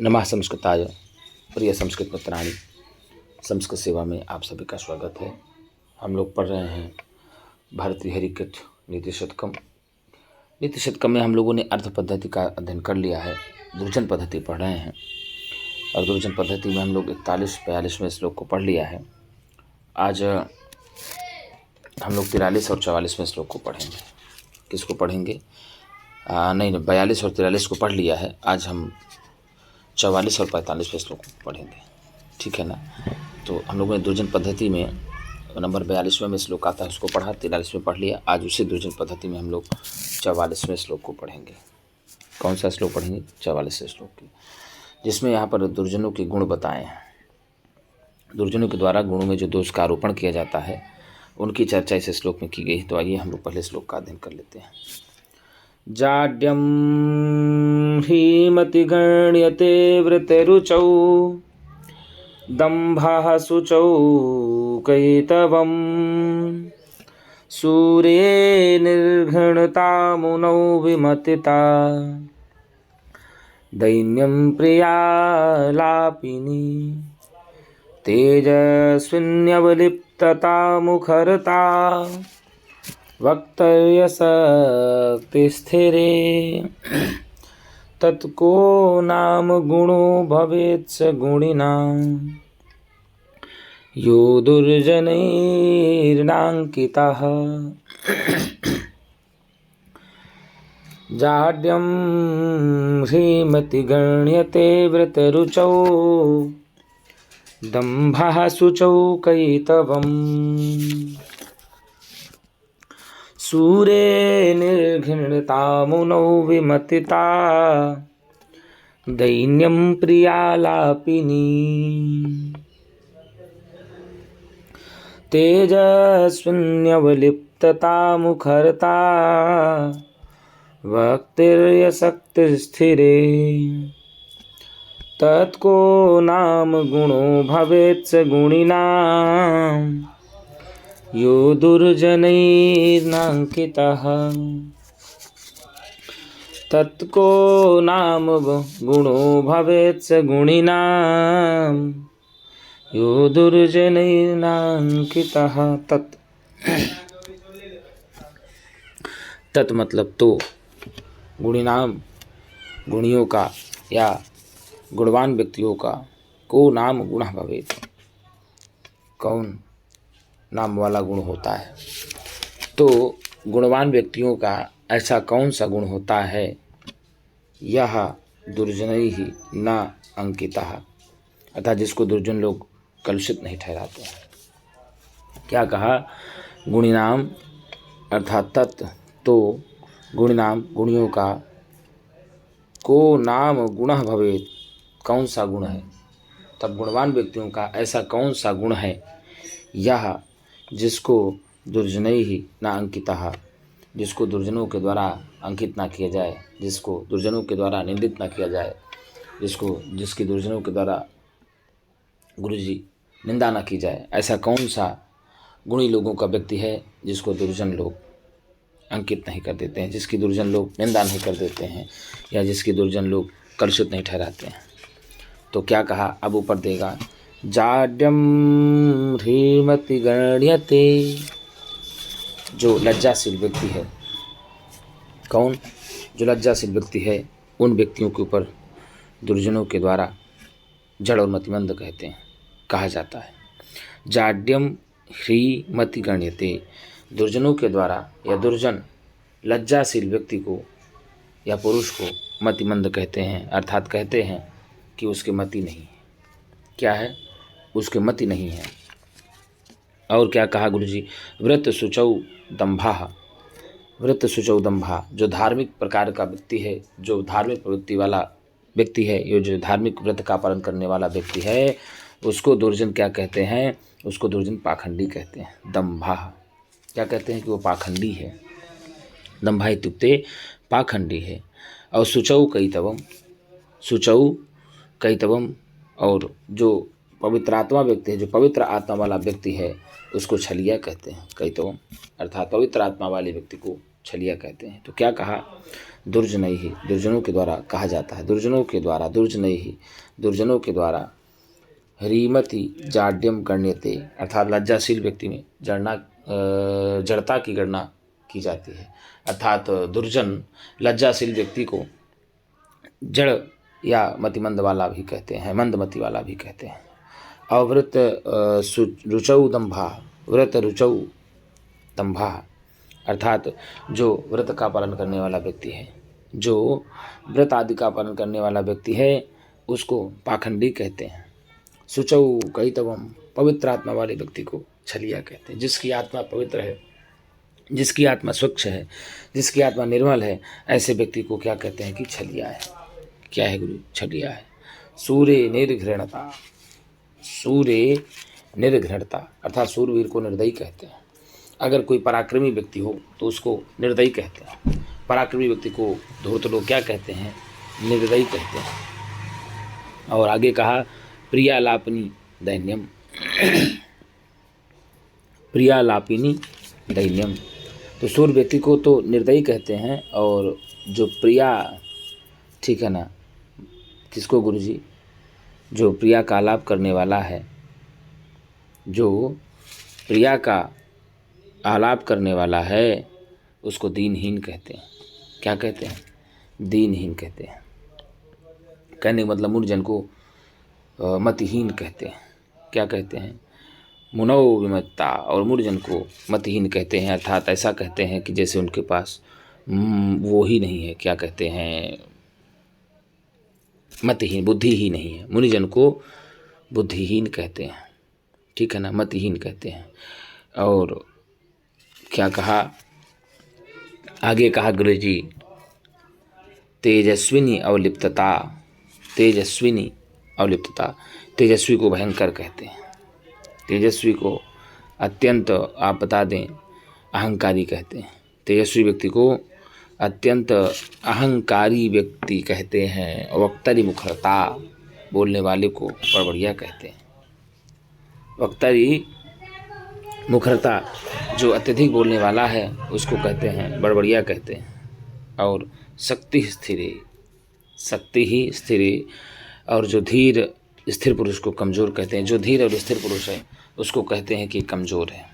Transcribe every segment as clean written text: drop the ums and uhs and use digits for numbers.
नमः संस्कृताय प्रिय संस्कृत मित्राणि। संस्कृत सेवा में आप सभी का स्वागत है। हम लोग पढ़ रहे हैं भारतीय हरिकृत नीति शतकम। नीति शतकम में हम लोगों ने अर्थ पद्धति का अध्ययन कर लिया है। दुर्जन पद्धति पढ़ रहे हैं और दुर्जन पद्धति में हम लोग 41-42वें श्लोक को पढ़ लिया है। आज हम लोग 43 और 44वें श्लोक को पढ़ेंगे। किसको पढ़ेंगे? नहीं, 42 और 43 को पढ़ लिया है। आज हम 44 और 45वें श्लोक को पढ़ेंगे, ठीक है ना। तो हम लोगों ने दुर्जन पद्धति में नंबर 42वें में श्लोक आता है, उसको पढ़ा, 43वें पढ़ लिया। आज उसी दुर्जन पद्धति में हम लोग 44वें श्लोक को पढ़ेंगे। कौन सा श्लोक पढ़ेंगे? 44वें श्लोक की, जिसमें यहाँ पर दुर्जनों के गुण बताए हैं। दुर्जनों के द्वारा गुणों में जो दोष का आरोपण किया जाता है उनकी चर्चा इस श्लोक में की गई। तो आइए हम लोग पहले श्लोक का अध्ययन कर लेते हैं। जाड्यं हीमति गण्यते वृतरुचौ दम्भः शुचौ कैतवम् सूर्ये निर्घृणता मुनौ विमतिता दैन्यं प्रियालापिनी तेजस्विन्यवलिप्तता मुखरता वक्तव्यशक्तिस्थिरे तत्को नाम गुणो भवेत् स गुणिनां यो दुर्जनैर्नाङ्कितः। जाड्यं ह्रीमति गण्यते वृतरुचौ दम्भः शुचौ कैतवम् सूर्ये निर्घृणता मुनौ विमतिता दैन्यं प्रियालापिनी तेजस्विन्यवलिप्तता मुखरता वक्तिर्यशक्तिस्थिरे तत्को नाम गुणो भवेत् स गुणिनां यो दुर्जनैर्नाङ्कितः। तत्को नाम गुणो भवेत् स गुणिनां यो दुर्जनैर्नाङ्कितः। तत् मतलब तो, गुणिनाम गुणियों का या गुणवान व्यक्तियों का, को नाम गुण भवेत्, कौन नाम वाला गुण होता है। तो गुणवान व्यक्तियों का ऐसा कौन सा गुण होता है? यह दुर्जनैः ही न अंकितः, अर्थात जिसको दुर्जन लोग कलुषित नहीं ठहराते हैं। क्या कहा? गुणिनाम अर्थात तत् तो, गुणिनाम गुणियों का, को नाम गुण भवेत् कौन सा गुण है, तब गुणवान व्यक्तियों का ऐसा कौन सा गुण है, यह जिसको दुर्जनैः ही न अंकितः, जिसको दुर्जनों के द्वारा अंकित ना किया जाए, जिसको दुर्जनों के द्वारा निंदित ना किया जाए, जिसकी दुर्जनों के द्वारा गुरुजी निंदा ना की जाए। ऐसा कौन सा गुणी लोगों का व्यक्ति है जिसको दुर्जन लोग अंकित नहीं कर देते हैं, जिसकी दुर्जन लोग निंदा नहीं कर देते हैं, या जिसकी दुर्जन लोग कलुषित नहीं ठहराते हैं। तो क्या कहा? अब ऊपर देगा, जाड्यं ह्रीमति गण्यते, जो लज्जाशील व्यक्ति है। कौन? जो लज्जाशील व्यक्ति है, उन व्यक्तियों के ऊपर दुर्जनों के द्वारा जड़ और मतिमंद कहा जाता है। जाड्यं ह्रीमति गण्यते, दुर्जनों के द्वारा या दुर्जन लज्जाशील व्यक्ति को या पुरुष को मतिमंद कहते हैं, अर्थात कहते हैं कि उसके मति नहीं है। क्या है? उसके मति नहीं है। और क्या कहा गुरुजी? व्रत शुचौ दम्भः, व्रत शुचौ दम्भः, जो धार्मिक प्रकार का व्यक्ति है, जो धार्मिक प्रवृत्ति वाला व्यक्ति है, ये जो धार्मिक व्रत का पालन करने वाला व्यक्ति है, उसको दुर्जन क्या कहते हैं? उसको दुर्जन पाखंडी कहते हैं। दम्भः क्या कहते हैं? कि वो पाखंडी है। दम्भः इत्युक्ते पाखंडी है। और शुचौ कैतवम, शुचौ कैतवम, और जो पवित्र आत्मा व्यक्ति है, जो पवित्र आत्मा वाला व्यक्ति है, उसको छलिया कहते हैं। कैतवम अर्थात पवित्र आत्मा वाले व्यक्ति को छलिया कहते हैं। तो क्या कहा? दुर्जनैहि, दुर्जनों के द्वारा कहा जाता है, दुर्जनों के द्वारा, दुर्जनैहि, दुर्जनों के द्वारा, ह्रीमति जाड्यम गण्यते, अर्थात लज्जाशील व्यक्ति में जड़ता की गणना की जाती है। अर्थात दुर्जन लज्जाशील व्यक्ति को जड़ या मतिमंद वाला भी कहते हैं, मंदमति वाला भी कहते हैं। अव्रत रुचौ दंभा, व्रत रुचौ दंभा, अर्थात जो व्रत का पालन करने वाला व्यक्ति है, जो व्रत आदि का पालन करने वाला व्यक्ति है, उसको पाखंडी कहते हैं। शुचौ कैतवम, पवित्र आत्मा वाले व्यक्ति को छलिया कहते हैं। जिसकी आत्मा पवित्र है, जिसकी आत्मा स्वच्छ है, जिसकी आत्मा निर्मल है, ऐसे व्यक्ति को क्या कहते हैं कि छलिया है। क्या है गुरु? छलिया है। सूर्य निर्घृणता, सूर्य निर्घृणता, अर्थात सूरवीर को निर्दयी कहते हैं। अगर कोई पराक्रमी व्यक्ति हो तो उसको निर्दयी कहते हैं। पराक्रमी व्यक्ति को धूर्त लोग क्या कहते हैं? निर्दयी कहते हैं। और आगे कहा प्रियालापिनी दैन्यम, प्रियालापिनी दैन्यम, तो सूर व्यक्ति को तो निर्दयी कहते हैं, और जो प्रिया, ठीक है ना, किसको गुरुजी? जो प्रिया का आलाप करने वाला है, जो प्रिया का आलाप करने वाला है, उसको दीनहीन कहते हैं। क्या कहते हैं? दीनहीन कहते हैं। कहने का मतलब मूर्जन को मतिहीन कहते हैं। क्या कहते हैं? मुनौ विमत्ता, और मूर्जन को मतिहीन कहते हैं। अर्थात ऐसा कहते हैं कि जैसे उनके पास वो ही नहीं है, क्या कहते हैं, मतिहीन, बुद्धि ही नहीं है। मुनिजन को बुद्धिहीन कहते हैं, ठीक है ना, मतिहीन कहते हैं। और क्या कहा आगे? कहा गुरुजी तेजस्विनी अवलिप्तता, तेजस्विनी अवलिप्तता, तेजस्वी को भयंकर कहते हैं। तेजस्वी को अत्यंत, आप बता दें, अहंकारी कहते हैं। तेजस्वी व्यक्ति को अत्यंत अहंकारी व्यक्ति कहते हैं। वक्तरी मुखरता, बोलने वाले को बड़बड़िया कहते हैं। वक्तरी मुखरता, जो अत्यधिक बोलने वाला है उसको कहते हैं, बड़बड़िया कहते हैं। और शक्ति स्थिरे, शक्ति ही स्थिरे, और जो धीर स्थिर पुरुष को कमज़ोर कहते हैं। जो धीर और स्थिर पुरुष है उसको कहते हैं कि कमज़ोर है,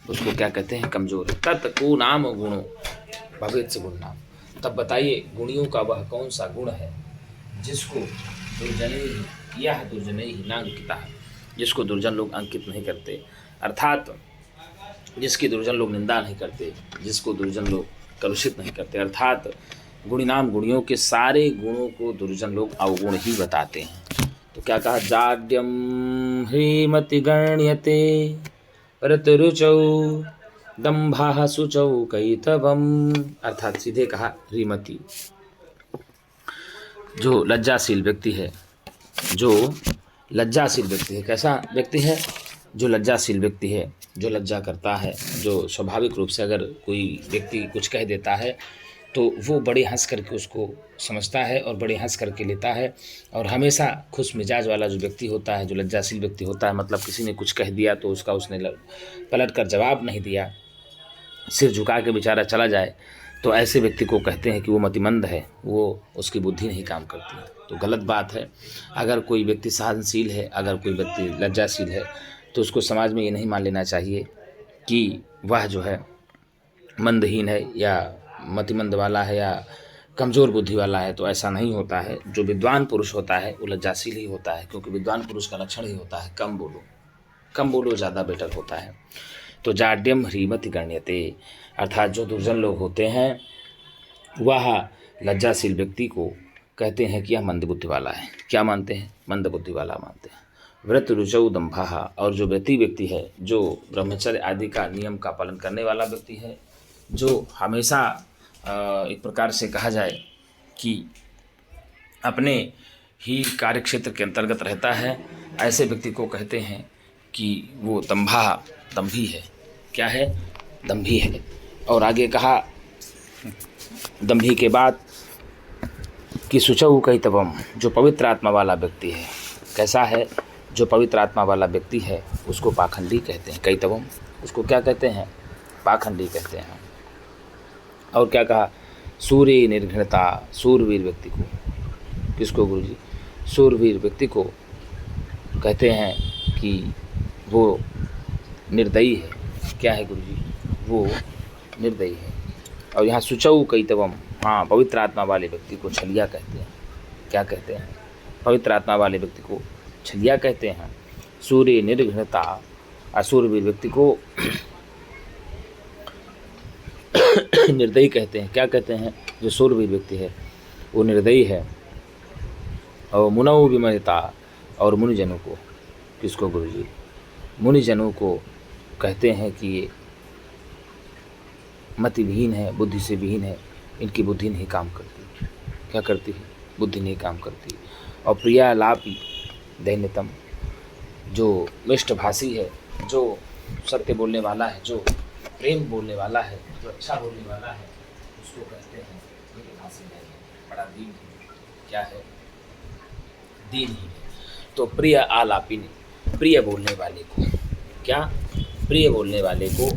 उसको क्या कहते हैं? कमज़ोर है। तत् को नाम गुणों भवेत् स गुण नाम, तब बताइए गुणियों का वह कौन सा गुण है जिसको दुर्जनैः, यह दुर्जनैः नांकिता, जिसको दुर्जन लोग अंकित नहीं करते, अर्थात जिसकी दुर्जन लोग निंदा नहीं करते, जिसको दुर्जन लोग कलुषित नहीं करते। अर्थात गुणिनाम, गुणियों के सारे गुणों को दुर्जन लोग अवगुण ही बताते हैं। तो क्या कहा? जाड्यम ह्रीमति गण्यते रतरुचौ दंभा शुचौ कैतवम, अर्थात सीधे कहा ह्रीमति, जो लज्जाशील व्यक्ति है, जो लज्जाशील व्यक्ति है। कैसा व्यक्ति है? जो लज्जाशील व्यक्ति है, जो लज्जा करता है, जो स्वाभाविक रूप से अगर कोई व्यक्ति कुछ कह देता है तो वो बड़े हंस करके उसको समझता है और बड़े हंस करके लेता है। और हमेशा खुश मिजाज वाला जो व्यक्ति होता है, जो लज्जाशील व्यक्ति होता है, मतलब किसी ने कुछ कह दिया तो उसने पलट कर जवाब नहीं दिया, सिर झुका के बेचारा चला जाए, तो ऐसे व्यक्ति को कहते हैं कि वो मतिमंद है, वो उसकी बुद्धि नहीं काम करती है। तो गलत बात है। अगर कोई व्यक्ति सहनशील है, अगर कोई व्यक्ति लज्जाशील है, तो उसको समाज में ये नहीं मान लेना चाहिए कि वह जो है मंदहीन है या मतिमंद वाला है या कमज़ोर बुद्धि वाला है। तो ऐसा नहीं होता है। जो विद्वान पुरुष होता है वो लज्जाशील ही होता है, क्योंकि विद्वान पुरुष का लक्षण ही होता है कम बोलो, कम बोलो ज़्यादा बेटर होता है। तो जाड्यम ह्रीमति गण्यते, अर्थात जो दुर्जन लोग होते हैं वह लज्जाशील व्यक्ति को कहते हैं कि यह मंद बुद्धि वाला है। क्या मानते हैं? मंद बुद्धि वाला मानते हैं। व्रत रुचौ दंभा, और जो व्रती व्यक्ति है, जो ब्रह्मचर्य आदि का नियम का पालन करने वाला व्यक्ति है, जो हमेशा एक प्रकार से कहा जाए कि अपने ही कार्यक्षेत्र के अंतर्गत रहता है, ऐसे व्यक्ति को कहते हैं कि वो दंभी है। क्या है? दंभी है। और आगे कहा दंभी के बाद कि शुचौ कैतवम, जो पवित्र आत्मा वाला व्यक्ति है। कैसा है? जो पवित्र आत्मा वाला व्यक्ति है उसको पाखंडी कहते हैं। कैतवम, उसको क्या कहते हैं? पाखंडी कहते हैं। और क्या कहा? सूर्य निर्घृणता, सूरवीर व्यक्ति को, किसको गुरु जी? सूरवीर व्यक्ति को कहते हैं कि वो निर्दयी है। क्या है गुरु जी? वो निर्दयी है। और यहाँ सुचौ कैतवम, हाँ, पवित्र आत्मा वाले व्यक्ति को छलिया कहते हैं। क्या कहते हैं? पवित्र आत्मा वाले व्यक्ति को छलिया कहते हैं। सूर्य निर्घृणता, असूरवीर व्यक्ति को निर्दयी कहते हैं। क्या कहते हैं? जो सूरवीर व्यक्ति है वो निर्दयी है। और मुनौ विमयता, और मुनिजनों को, किसको गुरु जी? मुनिजनों को कहते हैं कि ये मतिविहीन है, बुद्धि से विहीन है, इनकी बुद्धि नहीं काम करती। क्या करती है? बुद्धि नहीं काम करती। और प्रियालापी दैन्यतम, जो मिष्टभाषी है, जो सत्य बोलने वाला है, जो प्रेम बोलने वाला है, जो अच्छा बोलने वाला है, उसको कहते हैं मिष्टभाषी है, बड़ा दीन है। क्या है? दीन ही है। तो प्रिय आलापिनी, प्रिय बोलने वाले को, क्या? प्रिय बोलने वाले को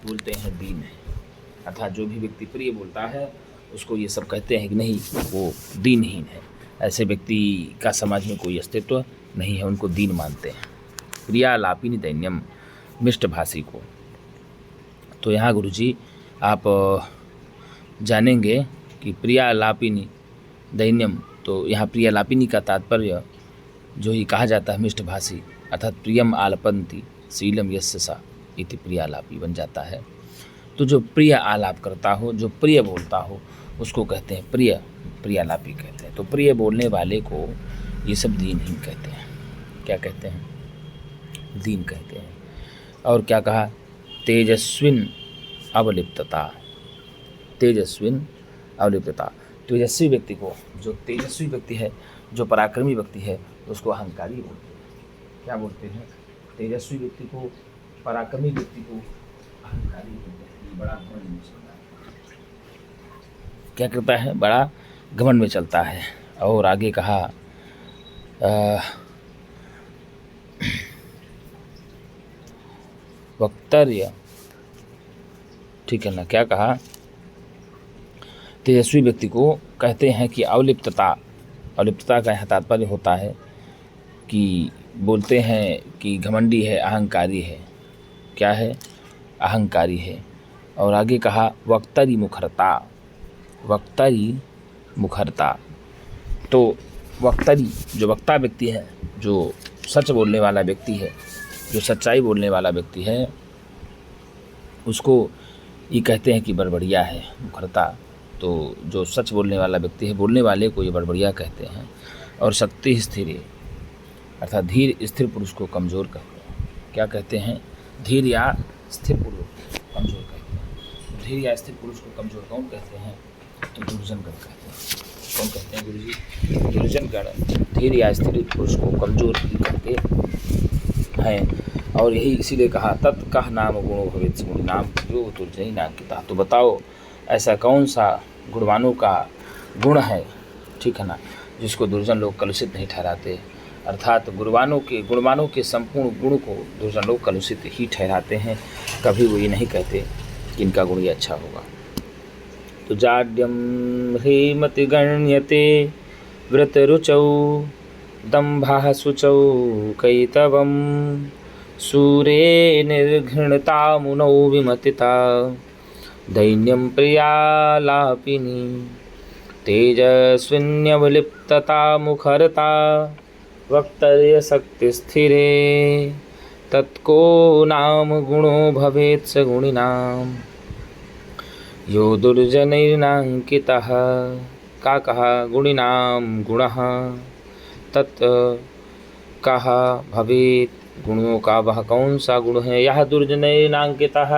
बोलते हैं दीन है। अर्थात जो भी व्यक्ति प्रिय बोलता है उसको ये सब कहते हैं कि नहीं, वो दीनहीन है। ऐसे व्यक्ति का समाज में कोई अस्तित्व नहीं है, उनको दीन मानते हैं। प्रियालापिनी दैन्यम, मिष्टभाषी को। तो यहाँ गुरुजी आप जानेंगे कि प्रियालापिनी दैन्यम, तो यहाँ प्रियालापिनी का तात्पर्य जो ही कहा जाता है मिष्टभाषी, अर्थात प्रियम आलपंती शीलम यस्य सा इति प्रियालापी बन जाता है। तो जो प्रिय आलाप करता हो, जो प्रिय बोलता हो, उसको कहते हैं प्रियालापी कहते हैं। तो प्रिय बोलने वाले को ये सब दीनहीन कहते हैं। क्या कहते हैं? दीन कहते हैं। और क्या कहा? तेजस्विन अवलिप्तता, तेजस्विन अवलिप्तता। तेजस्वी व्यक्ति को, जो तेजस्वी व्यक्ति है, जो पराक्रमी व्यक्ति है, उसको अहंकारी बोलते हैं। क्या बोलते हैं? तेजस्वी व्यक्ति को, पराक्रमी व्यक्ति को अहंकारी बोलते हैं। बड़ा घमंड में चलता है। क्या करता है? बड़ा घमंड में चलता है। और आगे कहा वक्तर्य, ठीक है ना? क्या कहा? तेजस्वी व्यक्ति को कहते हैं कि अवलिप्तता, अवलिप्तता का यह तात्पर्य होता है कि बोलते हैं कि घमंडी है, अहंकारी है। क्या है? अहंकारी है। और आगे कहा वक्तरी मुखरता, वक्तरी मुखरता। तो वक्तरी, जो वक्ता व्यक्ति है, जो सच बोलने वाला व्यक्ति है, जो सच्चाई बोलने वाला व्यक्ति है, उसको ये कहते हैं कि बड़बड़िया है, मुखरता। तो जो सच बोलने वाला व्यक्ति है, बोलने वाले को ये बड़बड़िया कहते हैं। और शक्ति स्थिर, अर्थात धीर स्थिर पुरुष को कमज़ोर कहते हैं। क्या कहते हैं? धीर या स्थिर पुरुष को कमज़ोर कहते हैं। धीर या स्थिर पुरुष को कमज़ोर कौन कहते हैं? तो दुर्जनगण कहते हैं। कौन कहते हैं गुरु जी? दुर्जनगण धीर या स्थिर पुरुष को कमज़ोर कहते हैं। और यही इसीलिए कहा तत्कह नाम गुणो भवेत् गुण नाम जो दुर्जनी नाम किता। तो बताओ ऐसा कौन सा गुणवानों का गुण है, ठीक है ना, जिसको दुर्जन लोग कलुषित नहीं ठहराते। अर्थात गुणवानों के संपूर्ण गुण को दुर्जन लोग कलुषित ही ठहराते हैं। कभी वो ये नहीं कहते कि इनका गुण ये अच्छा होगा। तो जाड्यम ह्रीमति गण्यते व्रतरुचौ दम्भः शुचौ कैतवम सूरे निर्घृणता मुनौ विमतिता दैन्यम प्रियालापिनी तेजस्विन्यवलिप्तता मुखरता वक्तर्य शक्ति स्थिरे तत्को नाम गुणो भवेत् स गुणिनाम यो दुर्जनैर्नांकितः। का कहा? गुणिनाम गुणः तत् कहा भवेत्, गुणों का वह कौन सा गुण है? यह दुर्जनैर्नांकितः,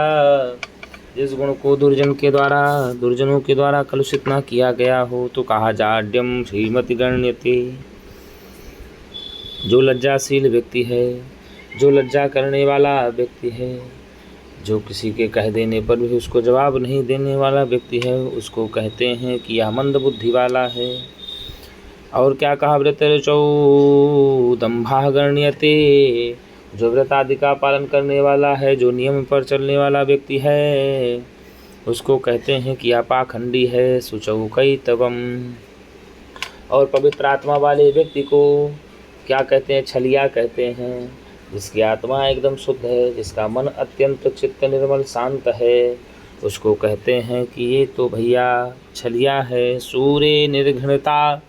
जिस गुण को दुर्जनों के द्वारा कलुषित न किया गया हो। तो कहा जाड्यम श्रीमति गण्यते, जो लज्जाशील व्यक्ति है, जो लज्जा करने वाला व्यक्ति है, जो किसी के कह देने पर भी उसको जवाब नहीं देने वाला व्यक्ति है, उसको कहते हैं कि यह मंद बुद्धि वाला है। और क्या कहा? व्रतरुचौ दम्भः गण्यते, जो व्रत आदि का पालन करने वाला है, जो नियम पर चलने वाला व्यक्ति है, उसको कहते हैं कि अपाखंडी है शुचौ कैतवम। और पवित्र आत्मा वाले व्यक्ति को क्या कहते हैं? छलिया कहते हैं। जिसकी आत्मा एकदम शुद्ध है, जिसका मन अत्यंत चित्त निर्मल शांत है, उसको कहते हैं कि ये तो भैया छलिया है। सूर्य निर्घृणता,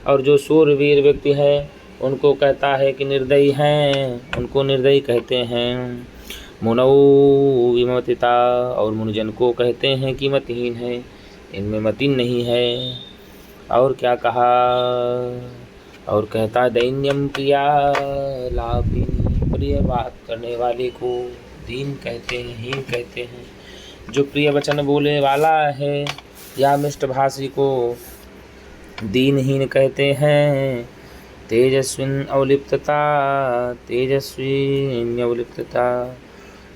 और जो सूरवीर व्यक्ति है उनको कहता है कि निर्दयी हैं, उनको निर्दयी कहते हैं। मुनौ विमतिता, और मुनिजन को कहते हैं कि मतिहीन है, इनमें मति नहीं है। और क्या कहा? और कहता दैन्यम प्रिया लाभिनी, प्रिय बात करने वाले को दीन कहते हैं, हीन कहते हैं। जो प्रिय वचन बोलने वाला है या मिष्टभाषी को दीनहीन कहते हैं। तेजस्विन अवलिप्तता, तेजस्वी अवलिप्तता,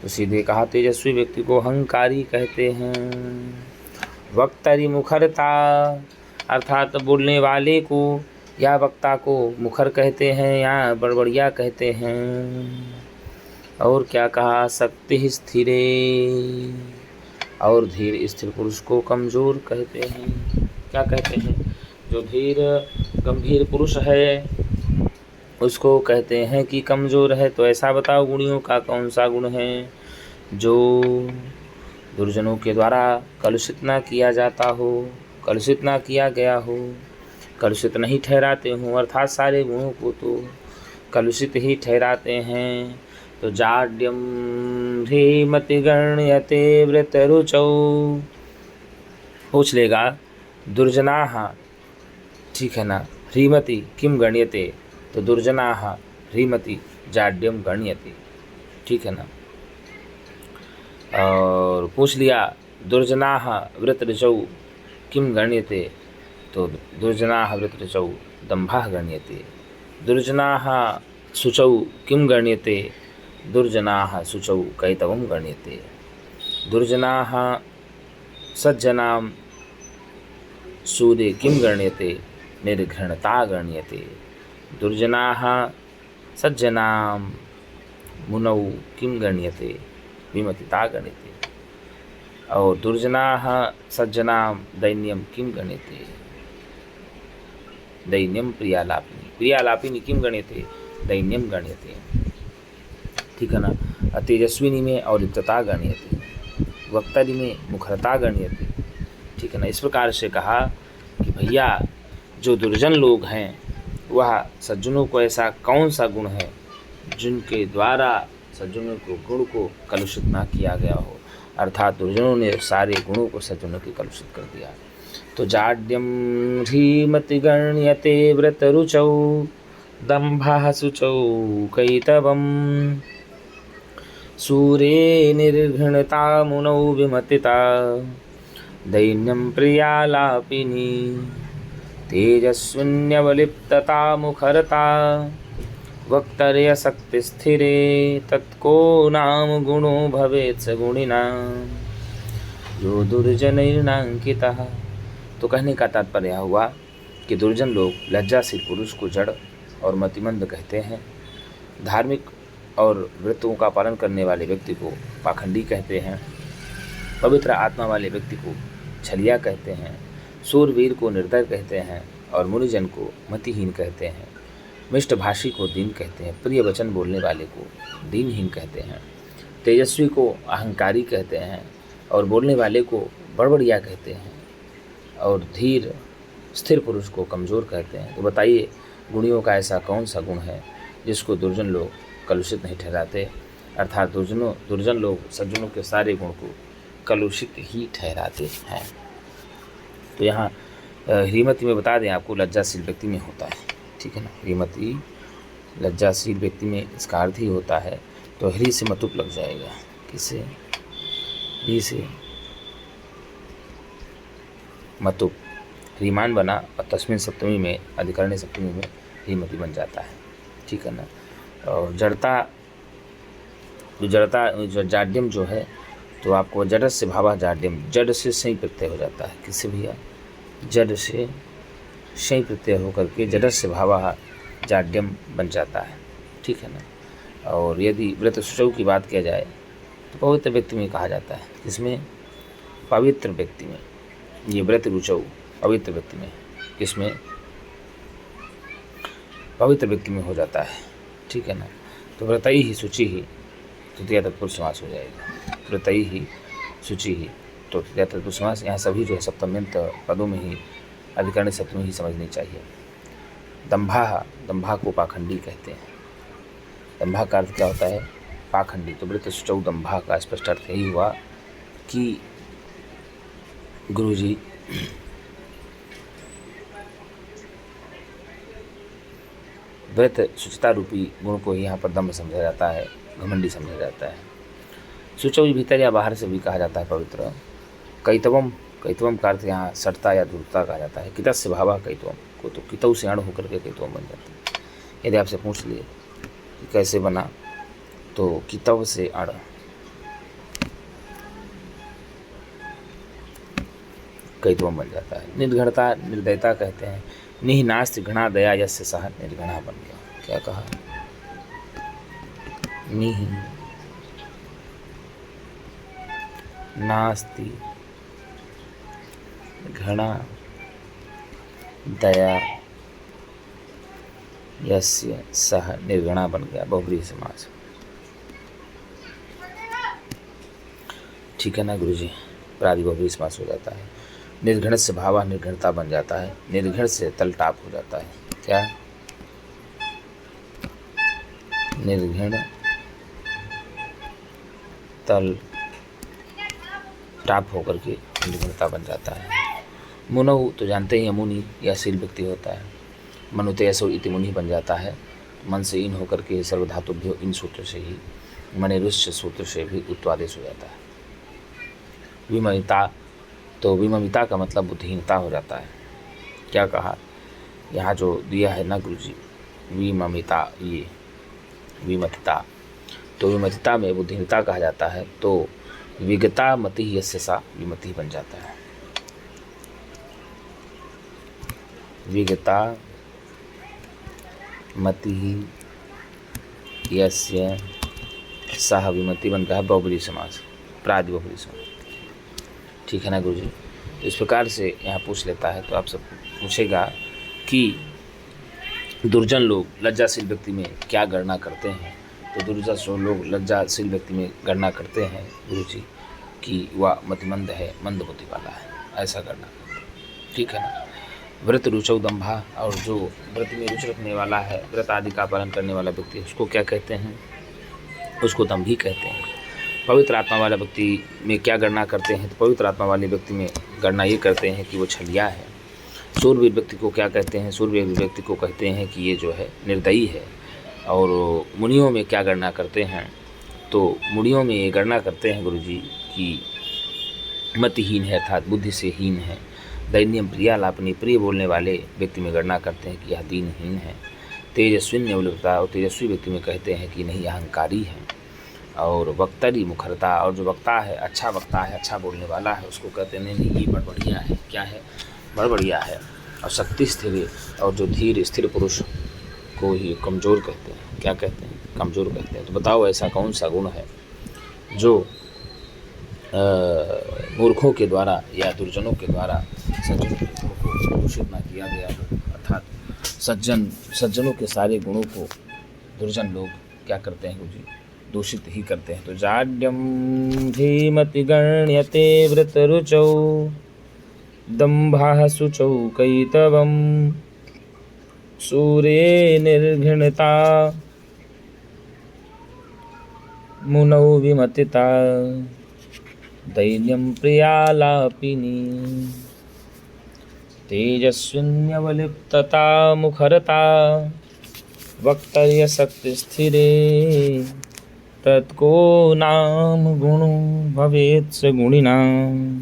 तो सीधे कहा तेजस्वी व्यक्ति को अहंकारी कहते हैं। वक्तरी मुखरता, अर्थात बोलने वाले को या वक्ता को मुखर कहते हैं या बड़बड़िया कहते हैं। और क्या कहा? शक्ति स्थिरे, और धीर स्थिर पुरुष को कमज़ोर कहते हैं। क्या कहते हैं? जो धीर गंभीर पुरुष है उसको कहते हैं कि कमज़ोर है। तो ऐसा बताओ गुणियों का कौन सा गुण है जो दुर्जनों के द्वारा कलुषित ना किया जाता हो, कलुषित ना किया गया हो, कलुषित नहीं ठहराते हों, अर्थात सारे गुणों को तो कलुषित ही ठहराते हैं। तो जाड्यम ह्रीमति गण्यते वृतरुचौ, पूछ लेगा दुर्जनाः, ठीक है ना, ह्रीमति किम गण्यते, तो दुर्जनाः ह्रीमति जाड्यम गण्यते, ठीक है ना। और पूछ लिया दुर्जनाः वृतरुचौ किम गण्यते, तो दुर्जनाः वृतरुचौ दम्भः गण्यते। दुर्जनाः शुचौ किम गण्यते, दुर्जनाः शुचौ कैतवं गण्यते। दुर्जनाः सज्जनां सूदे किम गण्यते, निर्घृणता गण्यते। दुर्जनाः सज्जनां मुनौ किम गण्यते, विमतिता गण्यते। और दुर्जनाः सज्जनां दैन्यम किम गण्यते, दैन्यम प्रियालापिनी, प्रियालापिनी किम गण्यते, दैन्यम गण्यते, ठीक है ना। तेजस्विनी में अवलिप्तता गण्यते, वक्तरी में मुखरता गण्यते, ठीक है ना। इस प्रकार से कहा कि भैया जो दुर्जन लोग हैं वह सज्जनों को ऐसा कौन सा गुण है जिनके द्वारा सज्जनों को गुण को कलुषित ना किया गया हो, अर्थात दुर्जनों ने सारे गुणों को सज्जनों के कलुषित कर दिया। तो जाड्यम ह्रीमति गण्यते व्रतरुचौ दम्भः शुचौ कैतवम्। सूरे निर्घृणता मुनौ विमतिता दैन्यम प्रियालापिनी। तेजस्विन्यवलिप्तता मुखरता वक्तर्य शक्ति स्थिरे। तत्को नाम गुणो भवेत् स गुणिनां जो दुर्जनैर्नांकितः। तो कहने का तात्पर्य हुआ कि दुर्जन लोग लज्जाशील पुरुष को जड़ और मतिमंद कहते हैं। धार्मिक और व्रतों का पालन करने वाले व्यक्ति को पाखंडी कहते हैं। पवित्र आत्मा वाले व्यक्ति को छलिया कहते हैं। सूरवीर को निर्दय कहते हैं और मुनिजन को मतिहीन कहते हैं। मिष्टभाषी को दीन कहते हैं। प्रिय वचन बोलने वाले को दीनहीन कहते हैं। तेजस्वी को अहंकारी कहते हैं और बोलने वाले को बड़बड़िया कहते हैं। और धीर स्थिर पुरुष को कमज़ोर कहते हैं। तो बताइए गुणियों का ऐसा कौन सा गुण है जिसको दुर्जन लोग कलुषित नहीं ठहराते, अर्थात दुर्जन लोग सज्जनों के सारे गुण को कलुषित ही ठहराते हैं। तो यहाँ ह्रीमति में बता दें आपको लज्जाशील व्यक्ति में होता है, ठीक है ना। ह्रीमति लज्जाशील व्यक्ति में इसका अर्थ ही होता है। तो ह्री से मतुप लग जाएगा, किससे, ह्री से मतुप, ह्रीमान बना और तस्मिन सप्तमी में अधिकरण्य सप्तमी में ह्रीमति बन जाता है, ठीक है ना। और जड़ता जाड्यम जो है तो आपको जडस से भावा जाड्यम, जड से सही प्रत्यय हो जाता है। किससे भैया, जड से सही प्रत्यय होकर के जडस से भावा जाड्यम बन जाता है, ठीक है ना। और यदि व्रत शुचौ की बात किया जाए तो पवित्र व्यक्ति में कहा जाता है, इसमें पवित्र व्यक्ति में, ये व्रत रुचौ पवित्र व्यक्ति में, किसमें? पवित्र व्यक्ति में हो जाता है, ठीक है ना। तो व्रतई ही शुचि ही तृतीया तत्पुरुष समास हो जाएगा। व्रतई ही शुचि ही तो तृतीया तत्पुरुष समास। यहाँ सभी जो है सप्तम्यंत पदों में ही अधिकरण सप्तमी ही समझनी चाहिए। दंभा, दंभा को पाखंडी कहते हैं। दंभा का अर्थ क्या होता है? पाखंडी। तो व्रत शुचौ दंभा का स्पष्ट अर्थ यही हुआ कि गुरुजी व्रत शुचिता रूपी गुण को यहाँ पर दम्भ समझा जाता है, घमंडी समझा जाता है। शुचौ भीतर या बाहर से भी कहा जाता है पवित्र। कैतवम, कैतवम का अर्थ यहाँ सटता या धूर्तता कहा जाता है। कितस्य भावा कैतवम को, तो कितव से अण होकर के कैतवम बन जाता है। यदि आपसे पूछ लिए कि कैसे बना, तो कितव से अण, कैतवम बन जाता है। निर्घणता, निर्दयता कहते हैं। निहि नास्ति घृणा दया यस्य सह निर्घणा बन गया। क्या कहा? निहि नास्ति घृणा दया यस्य सह निर्घणा बन गया, बहुब्रीहि समास। ठीक है ना गुरुजी, प्रादि बहुब्रीहि समास हो जाता है। निर्घण से भावा निर्घणता बन जाता है। निर्घण से तल टाप हो जाता है। क्या? निर्घण तल टाप होकर के निर्घणता बन जाता है। मुनौ, तो जानते ही मुनि या शील व्यक्ति होता है। मनुते असो इति मुनि बन जाता है। मन से इन होकर के सर्वधातुभ्यो इन सूत्र से ही मनेरुष्य सूत्र से भी उत्वादेश हो जाता है। विममिता, तो विममिता का मतलब बुद्धिहीनता हो जाता है। क्या कहा? यहाँ जो दिया है ना गुरुजी, विममिता, ये विमतिता, तो विमतिता में बुद्धिहीनता कहा जाता है। तो विगता मति यस्य सा विमति बन जाता है। विगता मति यस्य सह विमति बन गया है, बहुब्रीहि समास, प्रादि बहुब्रीहि समास। ठीक है ना गुरुजी। तो इस प्रकार से यहाँ पूछ लेता है, तो आप सब पूछेगा कि दुर्जन लोग लज्जाशील व्यक्ति में क्या गणना करते हैं। तो दुर्जन लोग लज्जाशील व्यक्ति में गणना करते हैं गुरुजी कि वह मतिमंद है, मंद बुद्धि वाला है, ऐसा गणना करते हैं। ठीक है ना। व्रत रुचौ दंभा, और जो व्रत में रुचि रखने वाला है, व्रत आदि का पालन करने वाला व्यक्ति, उसको क्या कहते हैं? उसको दंभी कहते हैं। पवित्र आत्मा वाला व्यक्ति में क्या गणना करते हैं? तो पवित्र आत्मा वाले व्यक्ति में गणना ये करते हैं कि वो छलिया है। सूरवीर व्यक्ति को क्या कहते हैं? सूरवीर व्यक्ति को कहते हैं कि ये जो है निर्दयी है। और मुनियों में क्या गणना करते हैं? तो मुनियों में ये गणना करते हैं गुरुजी कि मतिहीन है, अर्थात बुद्धि से हीन है। दैन्यम प्रियालापनी, प्रिय बोलने वाले व्यक्ति में गणना करते हैं कि यह दीनहीन है। तेजस्वी न्यूनता, और तेजस्वी व्यक्ति में कहते हैं कि नहीं, अहंकारी है। और वक्तरी मुखरता, और जो वक्ता है, अच्छा वक्ता है, अच्छा बोलने वाला है, उसको कहते हैं नहीं ये बड़ बढ़िया है। क्या है? बड़ बढ़िया है। और शक्ति स्थिर, और जो धीर स्थिर पुरुष को ही कमज़ोर कहते हैं। क्या कहते हैं? कमज़ोर कहते हैं। तो बताओ ऐसा कौन सा गुण है जो मूर्खों के द्वारा या दुर्जनों के द्वारा सज्जनों के गुणों को दूषित न किया गया हो। अर्थात सज्जनों के सारे गुणों को दुर्जन लोग क्या करते हैं गुरुजी? दूषित ही करते हैं। तो जाड्यम धीमति गण्यते व्रत रुचौ दंभा शुचौ कैतवम सूरे निर्घृणता मुनौ विमतिता दैन्यम प्रियालापिनी तेजस्विन्यवलिप्तता मुखरता वक्तर्य शक्ति स्थिरे तत्को नाम गुणो भवेत् स गुणिनाम्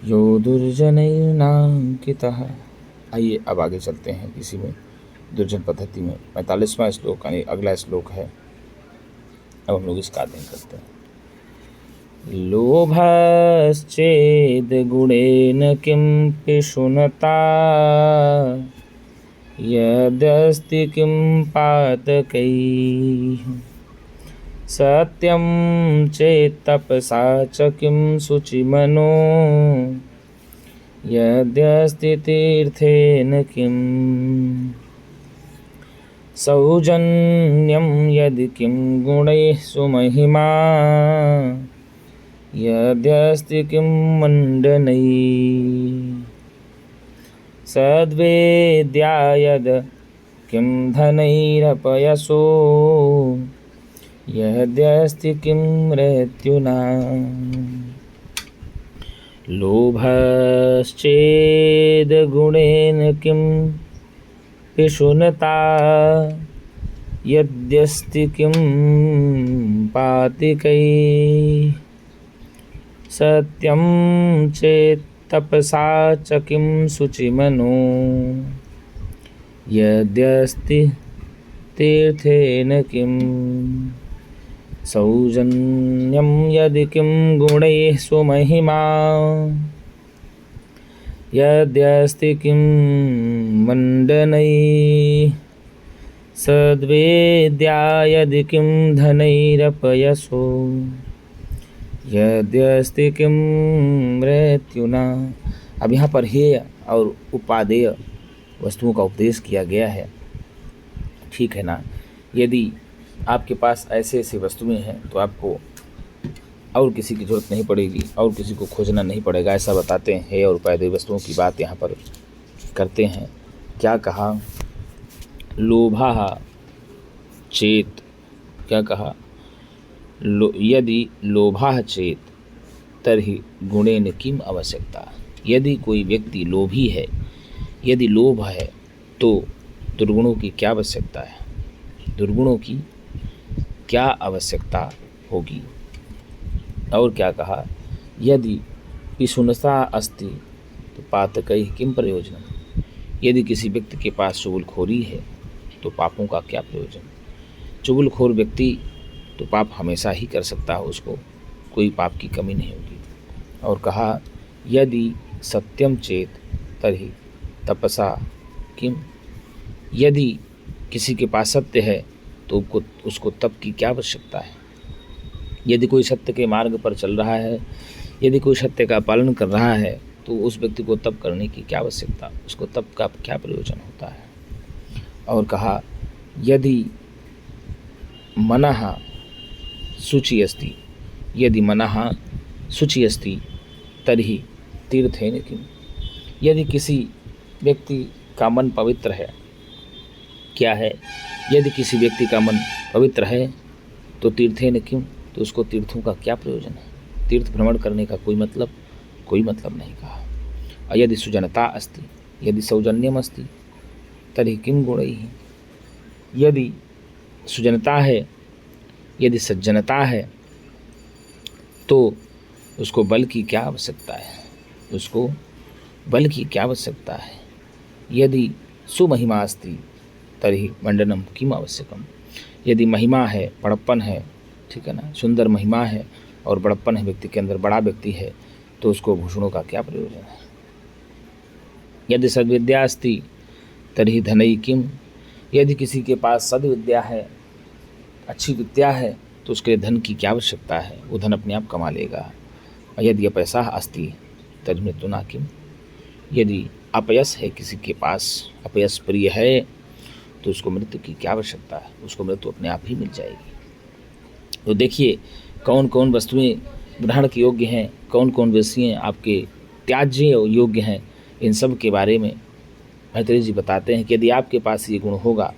यो दुर्जनैर्नांकितः। आइए अब आगे चलते हैं इसी में दुर्जन पद्धति में 45वां श्लोक, यानी अगला श्लोक है। अब हम लोग इसका अध्ययन करते हैं। लोभश्चेद गुणेन किं पिशुनता यदस्ति किं पातकैः सत्यं चेत् तपसा च किं शुचिमनो यद्यस्ति तीर्थेन किम् सौजन्यं यदि किं गुणैः सुमहिमा यद्यस्ति किं मण्डनैः सद्वेद्या यद् किं धनैरपयसो यद्यस्ति किं मृत्युना लोभश्चेद् गुणेन किं पिशुनता यद्यस्ति किं पातिकैः सत्यं चेत् तपसा च किं शुचिमनो यद्यस्ति तीर्थेन किं सौजन्यं यदि किं गुणैः सुमहिमा यद्यस्ति किं मण्डनैः सद्वेद्या यदि किं धनैरपयसो यद्यस्ति किं मृत्युना। अब यहाँ पर हेय और उपादेय वस्तुओं का उपदेश किया गया है, ठीक है ना। यदि आपके पास ऐसे ऐसे वस्तुएं हैं तो आपको और किसी की जरूरत नहीं पड़ेगी और किसी को खोजना नहीं पड़ेगा, ऐसा बताते हैं। हेय और उपादेय वस्तुओं की बात यहाँ पर करते हैं। क्या कहा? लोभा चेत, क्या कहा? यदि लोभा चेत तर्हि गुणेन किम आवश्यकता। यदि कोई व्यक्ति लोभी है, यदि लोभ है तो दुर्गुणों की क्या आवश्यकता है, दुर्गुणों की क्या आवश्यकता होगी। और क्या कहा? यदि पिशुनता अस्ति तो पातकैः किम प्रयोजनम। यदि किसी व्यक्ति के पास चुगलखोरी है तो पापों का क्या प्रयोजन। चुगलखोर व्यक्ति तो पाप हमेशा ही कर सकता है, उसको कोई पाप की कमी नहीं होगी। और कहा यदि सत्यम चेत तर्हि तपसा किम। यदि किसी के पास सत्य है तो उसको तप की क्या आवश्यकता है। यदि कोई सत्य के मार्ग पर चल रहा है, यदि कोई सत्य का पालन कर रहा है तो उस व्यक्ति को तप करने की क्या आवश्यकता, उसको तप का क्या प्रयोजन होता है। और कहा यदि मनः शुचि अस्ति, यदि मनः शुचि अस्ति तर्हि तीर्थेन किम। यदि किसी व्यक्ति का मन पवित्र है, क्या है, यदि किसी व्यक्ति का मन पवित्र है तो तीर्थेन किम, तो उसको तीर्थों का क्या प्रयोजन है। तीर्थ भ्रमण करने का कोई मतलब नहीं कहा। और यदि सुजनता अस्ति, यदि सौजन्यम अस्ति तर्हि किम गुणैः। यदि सुजनता है, यदि सज्जनता है तो उसको बल की क्या आवश्यकता है, उसको बल की क्या आवश्यकता है। यदि सुमहिमा अस्ति तर्हि मंडनम किम आवश्यकम। यदि महिमा है, बड़प्पन है, ठीक है ना, सुंदर महिमा है और बड़प्पन है, व्यक्ति के अंदर बड़ा व्यक्ति है, तो उसको भूषणों का क्या प्रयोजन है। यदि सद्विद्या अस्ति तर्हि धनैः किम। यदि किसी के पास सद्विद्या है, अच्छी विद्या है, तो उसके धन की क्या आवश्यकता है, वो धन अपने आप कमा लेगा। और यदि अपयसा अस्ति तर्हि मृत्युना किम। यदि अपयस है किसी के पास, अपयस प्रिय है, तो उसको मृत्यु की क्या आवश्यकता है, उसको मृत्यु अपने आप ही मिल जाएगी। तो देखिए कौन कौन वस्तुएं ग्रहण के योग्य हैं, कौन कौन वस्तुएं आपके त्याज्य योग्य हैं। इन सब के बारे में मैत्रेय जी बताते हैं कि यदि आपके पास ये गुण होगा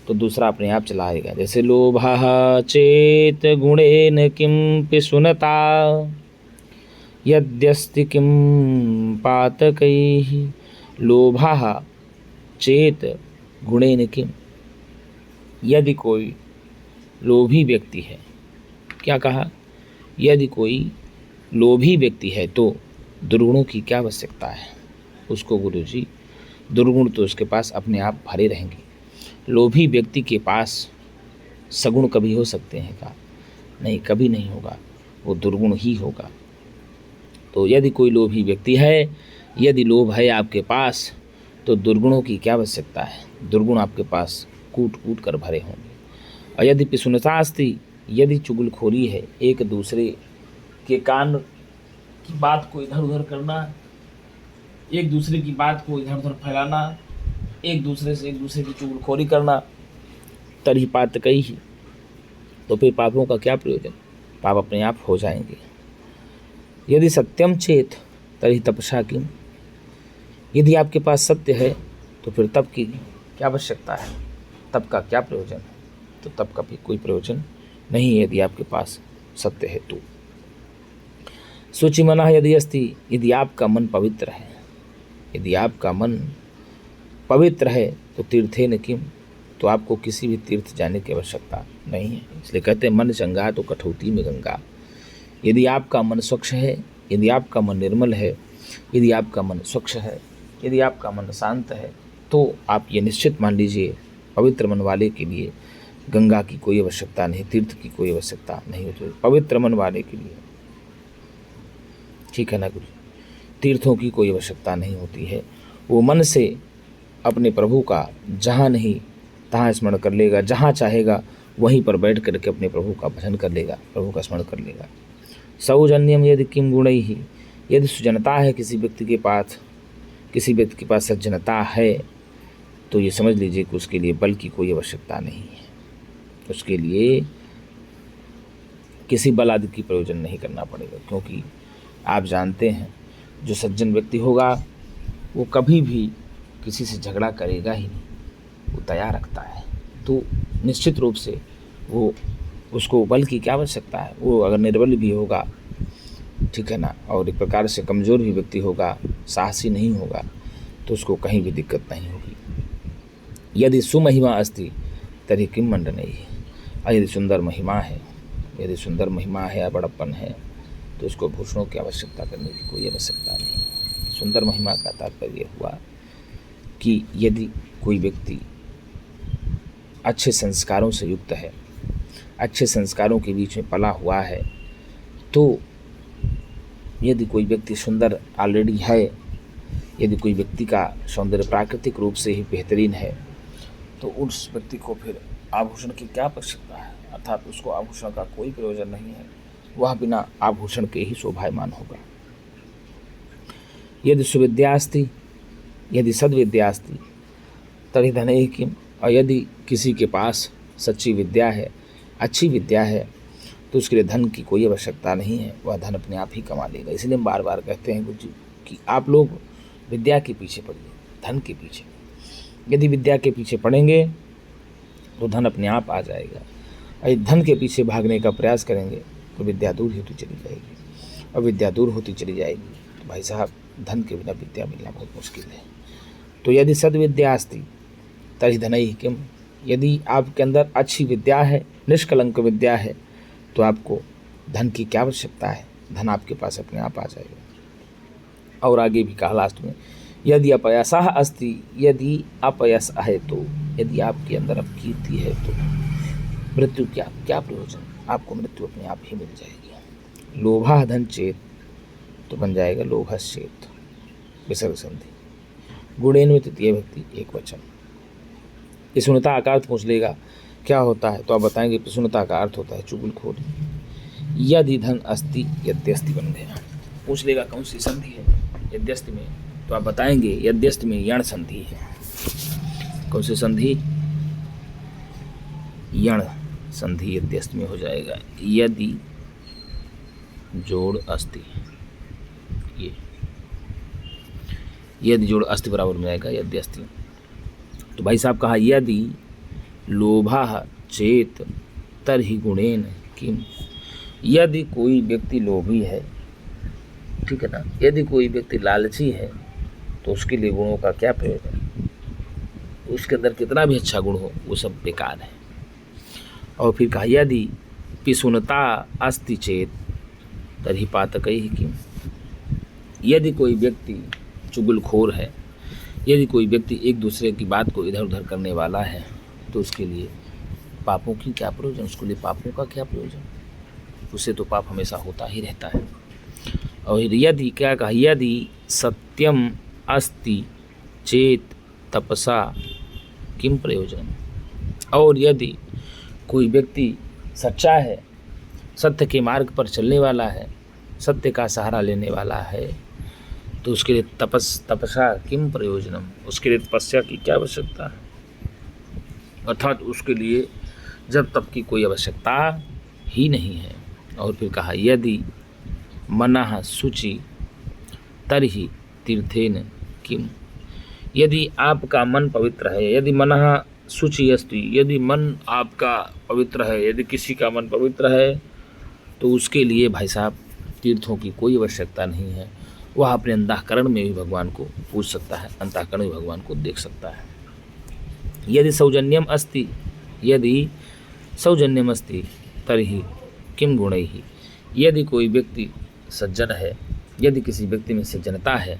तो दूसरा अपने आप चला आएगा। जैसे लोभः चेत गुणेन किं पिशुनता यद्यस्ति किं पातकैः। लोभः चेत गुणेन किं। यदि कोई लोभी व्यक्ति है, क्या कहा, यदि कोई लोभी व्यक्ति है तो दुर्गुणों की क्या आवश्यकता है उसको। गुरु जी दुर्गुण तो उसके पास अपने आप भरे रहेंगे। लोभी व्यक्ति के पास सगुण कभी हो सकते हैं क्या? नहीं, कभी नहीं होगा, वो दुर्गुण ही होगा। तो यदि कोई लोभी व्यक्ति है, यदि लोभ है आपके पास, तो दुर्गुणों की क्या आवश्यकता है। दुर्गुण आपके पास कूट कूट कर भरे होंगे। और यदि पिशुनता अस्ति यदि चुगलखोरी है, एक दूसरे के कान की बात को इधर उधर करना, एक दूसरे की बात को इधर उधर फैलाना, एक दूसरे की चुगलखोरी करना, तरी पातकई ही, तो फिर पापों का क्या प्रयोजन? पाप अपने आप हो जाएंगे। यदि सत्यम चेत तरी तपसा किम, यदि आपके पास सत्य है तो फिर तप की क्या आवश्यकता है? तप का क्या प्रयोजन है? तो तप का भी कोई प्रयोजन नहीं है यदि आपके पास सत्य है तो। शुचिमना यदि अस्ति, यदि आपका मन पवित्र है, यदि आपका मन पवित्र है तो तीर्थे न किम, तो आपको किसी भी तीर्थ जाने की आवश्यकता नहीं है। इसलिए कहते हैं मन चंगा तो कठौती में गंगा। यदि आपका मन स्वच्छ है, यदि आपका मन निर्मल है, यदि आपका मन स्वच्छ है, यदि आपका मन शांत है, तो आप ये निश्चित मान लीजिए पवित्र मन वाले के लिए गंगा की कोई आवश्यकता नहीं, तीर्थ की कोई आवश्यकता नहीं होती। पवित्र मन वाले के लिए, ठीक है ना गुरु, तीर्थों की कोई आवश्यकता नहीं होती है। वो मन से अपने प्रभु का जहाँ नहीं तहाँ स्मरण कर लेगा, जहाँ चाहेगा वहीं पर बैठ करके अपने प्रभु का भजन कर लेगा, प्रभु का स्मरण कर लेगा। सौजन्यम यदि किम गुण ही, यदि सुजनता है किसी व्यक्ति के पास सज्जनता है, तो ये समझ लीजिए कि उसके लिए बल की कोई आवश्यकता नहीं है। उसके लिए किसी बल आदि की प्रयोजन नहीं करना पड़ेगा, क्योंकि आप जानते हैं जो सज्जन व्यक्ति होगा वो कभी भी किसी से झगड़ा करेगा ही नहीं, वो दया रखता है। तो निश्चित रूप से वो उसको बल की क्या आवश्यकता है। वो अगर निर्बल भी होगा, ठीक है ना, और एक प्रकार से कमज़ोर भी व्यक्ति होगा, साहसी नहीं होगा, तो उसको कहीं भी दिक्कत नहीं होगी। यदि सुमहिमा अस्ति तरी किम मंडनई, और यदि सुंदर महिमा है या बड़प्पन है, तो उसको भूषणों की आवश्यकता करने की कोई आवश्यकता नहीं। सुंदर महिमा का तात्पर्य हुआ कि यदि कोई व्यक्ति अच्छे संस्कारों से युक्त है, अच्छे संस्कारों के बीच में पला हुआ है, तो यदि कोई व्यक्ति सुंदर ऑलरेडी है, यदि कोई व्यक्ति का सौंदर्य प्राकृतिक रूप से ही बेहतरीन है, तो उस व्यक्ति को फिर आभूषण की क्या आवश्यकता है, अर्थात उसको आभूषण का कोई प्रयोजन नहीं है। वह बिना आभूषण के ही शोभायमान होगा। यदि सुविद्या अस्ति, यदि सद्विद्या अस्ति तर्हि धनैः किम, और यदि किसी के पास सच्ची विद्या है, अच्छी विद्या है, तो उसके लिए धन की कोई आवश्यकता नहीं है, वह धन अपने आप ही कमा लेगा। इसलिए हम बार बार कहते हैं गुरु जी कि आप लोग विद्या के पीछे पड़िए, धन के पीछे। यदि विद्या के पीछे पड़ेंगे तो धन अपने आप आ जाएगा, और धन के पीछे भागने का प्रयास करेंगे तो विद्या दूर होती चली जाएगी, और विद्या दूर होती चली जाएगी तो भाई साहब धन के बिना विद्या मिलना बहुत मुश्किल है। तो यदि सद्विद्या अस्ति तर्हि धनैः किम, यदि आपके अंदर अच्छी विद्या है, निष्कलंक विद्या है, तो आपको धन की क्या आवश्यकता है, धन आपके पास अपने आप आ जाएगा। और आगे भी कहा लास्ट में, यदि अपयसः अस्ति, यदि अपयस है तो, यदि आपके अंदर अपकीर्ति है तो मृत्यु क्या प्रयोजन, आपको मृत्यु अपने आप ही मिल जाएगी। लोभः धन चेत, तो बन जाएगा लोभश्चेत, विसर्ग संधि। गुणेन में तृतीय भक्ति एक वचन। पिशुनता का अर्थ पूछ लेगा क्या होता है, तो आप बताएंगे पिशुनता का अर्थ होता है चुगलखोरी। यदि धन अस्ति यद्यस्ति बन गया, पूछ लेगा कौन सी संधि है यद्यस्ति में, तो आप बताएंगे यद्यस्ति में यण संधि है। कौन सी संधि? यण संधि यद्यस्ति में हो जाएगा। यदि जोड़ अस्ति, ये यदि जोड़ अस्ति बराबर में आएगा यद्यस्ति। तो भाई साहब कहा यदि लोभः चेत तर्हि गुणेन किम, यदि कोई व्यक्ति लोभी है, ठीक है ना, यदि कोई व्यक्ति लालची है, तो उसके लिए गुणों का क्या प्रयोजन। उसके अंदर कितना भी अच्छा गुण हो वो सब बेकार है। और फिर कहा यदि पिशुनता अस्ति चेत तर्हि पातकैः किम, यदि कोई व्यक्ति चुगलखोर है, यदि कोई व्यक्ति एक दूसरे की बात को इधर उधर करने वाला है, तो उसके लिए पापों की क्या प्रयोजन, उसके लिए पापों का क्या प्रयोजन, उससे तो पाप हमेशा होता ही रहता है। और यदि क्या कहा, यदि सत्यम अस्ति चेत तपसा किम प्रयोजन, और यदि कोई व्यक्ति सच्चा है, सत्य के मार्ग पर चलने वाला है, सत्य का सहारा लेने वाला है, तो उसके लिए तपसा किम प्रयोजनम, उसके लिए तपस्या की क्या आवश्यकता है। अर्थात उसके लिए जब तप की कोई आवश्यकता ही नहीं है। और फिर कहा यदि मनः शुचि तर्हि तीर्थेन किम, यदि आपका मन पवित्र है, यदि मनः शुचि अस्ति, यदि मन आपका पवित्र है, यदि किसी का मन पवित्र है तो उसके लिए भाई साहब तीर्थों की कोई आवश्यकता नहीं है। वह अपने अंतःकरण में भी भगवान को पूज सकता है, अंतःकरण में भगवान को देख सकता है। यदि सौजन्यम अस्ति, यदि सौजन्यम अस्ति तर्हि किम गुणैः, यदि कोई व्यक्ति सज्जन है, यदि किसी व्यक्ति में सज्जनता है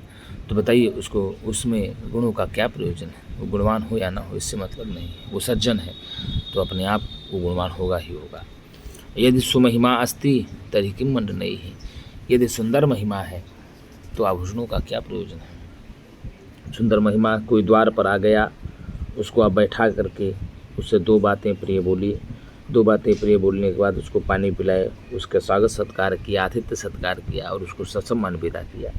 तो बताइए उसको उसमें गुणों का क्या प्रयोजन है। वो गुणवान हो या ना हो इससे मतलब नहीं है, वो सज्जन है तो अपने आप वो गुणवान होगा ही होगा। यदि सुमहिमा अस्ति तर्हि किम मंडनैः, यदि सुंदर महिमा है तो आभूषणों का क्या प्रयोजन है। सुंदर महिमा, कोई द्वार पर आ गया, उसको आप बैठा करके उससे दो बातें प्रिय बोलिए, दो बातें प्रिय बोलने के बाद उसको पानी पिलाए, उसका स्वागत सत्कार किया, आतिथ्य सत्कार किया और उसको ससम्मान विदा किया,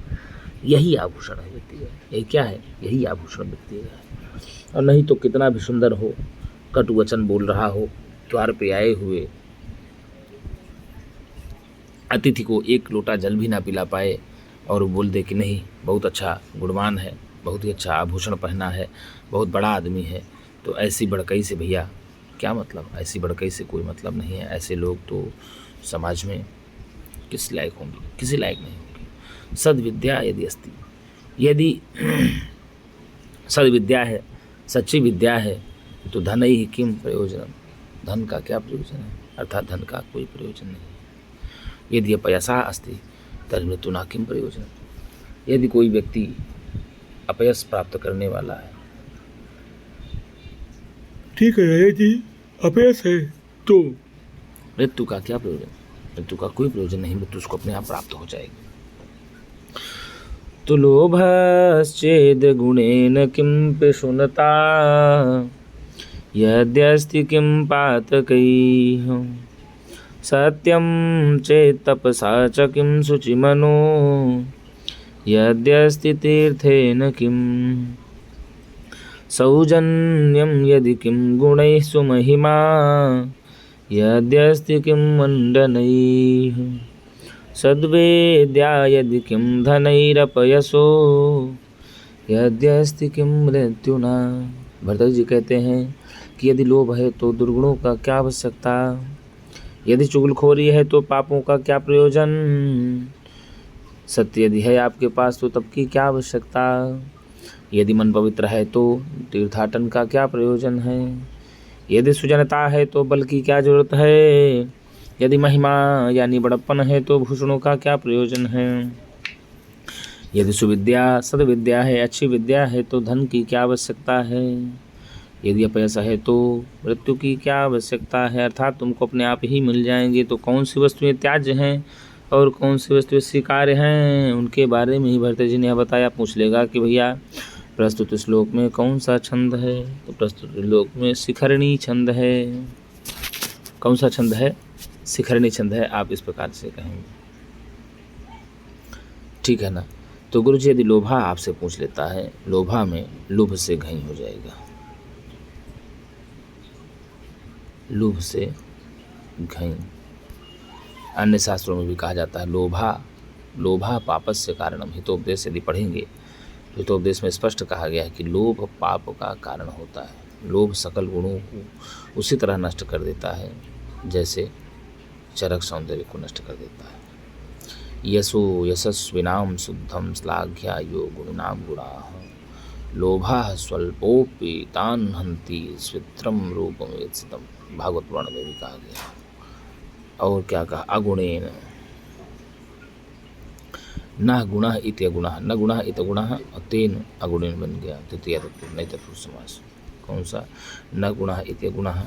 यही आभूषण है व्यक्ति का। यही क्या है, यही आभूषण व्यक्ति का है। और नहीं तो कितना भी सुंदर हो, कटु वचन बोल रहा हो, द्वार पे आए हुए अतिथि को एक लोटा जल भी ना पिला पाए और बोल दे कि नहीं बहुत अच्छा गुणवान है, बहुत ही अच्छा आभूषण पहना है, बहुत बड़ा आदमी है, तो ऐसी बड़कई से भैया क्या मतलब, ऐसी बड़कई से कोई मतलब नहीं है। ऐसे लोग तो समाज में किस लायक होंगे, किसी लायक नहीं होंगे। सद्विद्या यदि अस्ति, यदि सद्विद्या है, सच्ची विद्या है तो धन ही किम प्रयोजन, धन का क्या प्रयोजन है, अर्थात धन का कोई प्रयोजन नहीं है। यदि अपयसा अस्ति तर्हि मृत्युना किम प्रयोजन, यदि कोई व्यक्ति अपयस प्राप्त करने वाला है, ठीक है, यदि अपयस है तो मृत्यु का क्या प्रयोजन, मृत्यु का कोई प्रयोजन नहीं, मृत्यु उसको अपने आप प्राप्त हो जाएगी। तो लोभश्चेद गुणेन किं पिशुनता, यद्यस्ति किं पातकैः, सत्यं चेत् तपसा च किं शुचिमनो, यद्यस्ति तीर्थेन किं, सौजन्यं यदि किं गुणैः सुमहिमा, यद्यस्ति किं मण्डनैः, सद्वेद्या यदि किं धनैरपयसो, यद्यस्ति किं मृत्युना। भरतजी जी कहते हैं कि यदि लोभ है तो दुर्गुणों का क्या आवश्यकता, यदि चुगलखोरी है तो पापों का क्या प्रयोजन, सत्य यदि है आपके पास तो तब की क्या आवश्यकता, यदि मन पवित्र है तो तीर्थाटन का क्या प्रयोजन है, यदि सुजनता है तो बल की क्या जरूरत है, यदि महिमा यानी बड़प्पन है तो भूषणों का क्या प्रयोजन है, यदि सुविद्या सद्विद्या है, अच्छी विद्या है तो धन की क्या आवश्यकता है, यदि अपयस है तो मृत्यु की क्या आवश्यकता है। अर्थात तुमको अपने आप ही मिल जाएंगे। तो कौन सी वस्तुएं त्याज्य हैं और कौन सी वस्तुएं स्वीकार्य हैं, उनके बारे में ही भरत जी ने बताया। पूछ लेगा कि भैया प्रस्तुत श्लोक में कौन सा छंद है, तो प्रस्तुत श्लोक में शिखरणी छंद है। कौन सा छंद है? शिखरणी छंद है। आप इस प्रकार से कहेंगे, ठीक है ना। तो गुरु जी यदि लोभा आपसे पूछ लेता है, लोभा में लोभ से घई हो जाएगा, लोभ से घई। अन्य शास्त्रों में भी कहा जाता है लोभा पापस्य कारणम। हितोपदेश यदि पढ़ेंगे तो हितोपदेश में स्पष्ट कहा गया है कि लोभ पाप का कारण होता है। लोभ सकल गुणों को उसी तरह नष्ट कर देता है जैसे चरक सौंदर्य को नष्ट कर देता है। यशो यशस्विनाम शुद्धम श्लाघ्यायो गुणाम गुणाः, लोभा स्वल्पोपि तान हन्ति स्वित्रम रूपमेत्सितम। भागवत पुराण में भी कहा गया। और क्या कहा? अगुणेन न गुणः इति अगुणः, न गुणः इति गुणः, और तेन अगुणेन बन गया तृतीय तत्पुरुष नहीं तत्पुरुष समास। कौन सा? न गुणः इति गुणः